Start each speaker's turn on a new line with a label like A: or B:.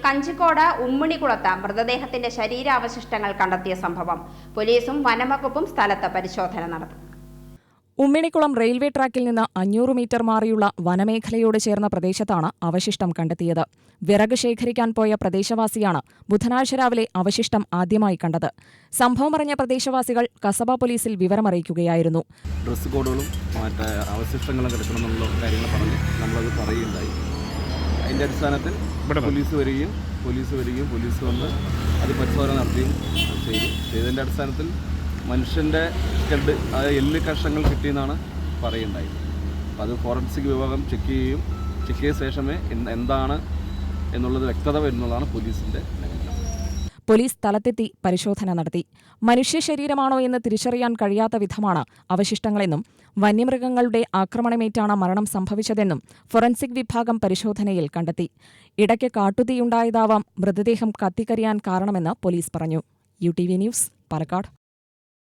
A: കഞ്ചിക്കോട് ഉമ്മണിക്കുളത്ത് മൃതദേഹത്തിന്റെ ശരീരാവശിഷ്ടങ്ങൾ കണ്ടെത്തിയ സംഭവം. പോലീസും വനംവകുപ്പും സ്ഥലത്ത് പരിശോധന നടത്തി.
B: ഉമ്മിണിക്കുളം റെയിൽവേ ട്രാക്കിൽ നിന്ന് 500 മീറ്റർ മാറിയുള്ള വനമേഖലയോട് ചേർന്ന പ്രദേശത്താണ് അവശിഷ്ടം കണ്ടെത്തിയത്. വിറക് ശേഖരിക്കാൻ പോയ പ്രദേശവാസിയാണ് ബുധനാഴ്ച രാവിലെ അവശിഷ്ടം ആദ്യമായി കണ്ടത്. സംഭവം അറിഞ്ഞ പ്രദേശവാസികൾ കസബ പോലീസിൽ വിവരമറിയിക്കുകയായിരുന്നു.
C: ഡ്രസ് കോഡുകളും മറ്റേ അവശിഷ്ടങ്ങളും കിടക്കണമെന്നുള്ള കാര്യങ്ങൾ പറഞ്ഞ് നമ്മളത് പറയുകയുണ്ടായി. അതിൻ്റെ അടിസ്ഥാനത്തിൽ പോലീസ് വരികയും പോലീസ് വന്ന് അത് പരിശോധന നടത്തുകയും ചെയ്തതിൻ്റെ അടിസ്ഥാനത്തിൽ മനുഷ്യൻ്റെ സ്റ്റഡ് എല്ല് കഷ്ണങ്ങൾ കിട്ടിയെന്നാണ് പറയുണ്ടായത്. അപ്പോൾ അത് ഫോറൻസിക് വിഭാഗം ചെക്ക് ചെയ്ത ശേഷമേ എന്താണ് എന്നുള്ളത് വ്യക്തത വരുന്നതാണ് പോലീസിൻ്റെ നിഗമനം.
B: പോലീസ് സ്ഥലത്തെത്തി പരിശോധന നടത്തി. മനുഷ്യ ശരീരമാണോ എന്ന് തിരിച്ചറിയാൻ കഴിയാത്ത വിധമാണ് അവശിഷ്ടങ്ങളെന്നും വന്യമൃഗങ്ങളുടെ ആക്രമണമേറ്റാണ് മരണം സംഭവിച്ചതെന്നും ഫോറൻസിക് വിഭാഗം പരിശോധനയിൽ കണ്ടെത്തി. ഇടയ്ക്ക് കാട്ടുതീയുണ്ടായതാവാം മൃതദേഹം കത്തിക്കരിയാൻ കാരണമെന്ന് പോലീസ് പറഞ്ഞു. UTV news, Palakkad.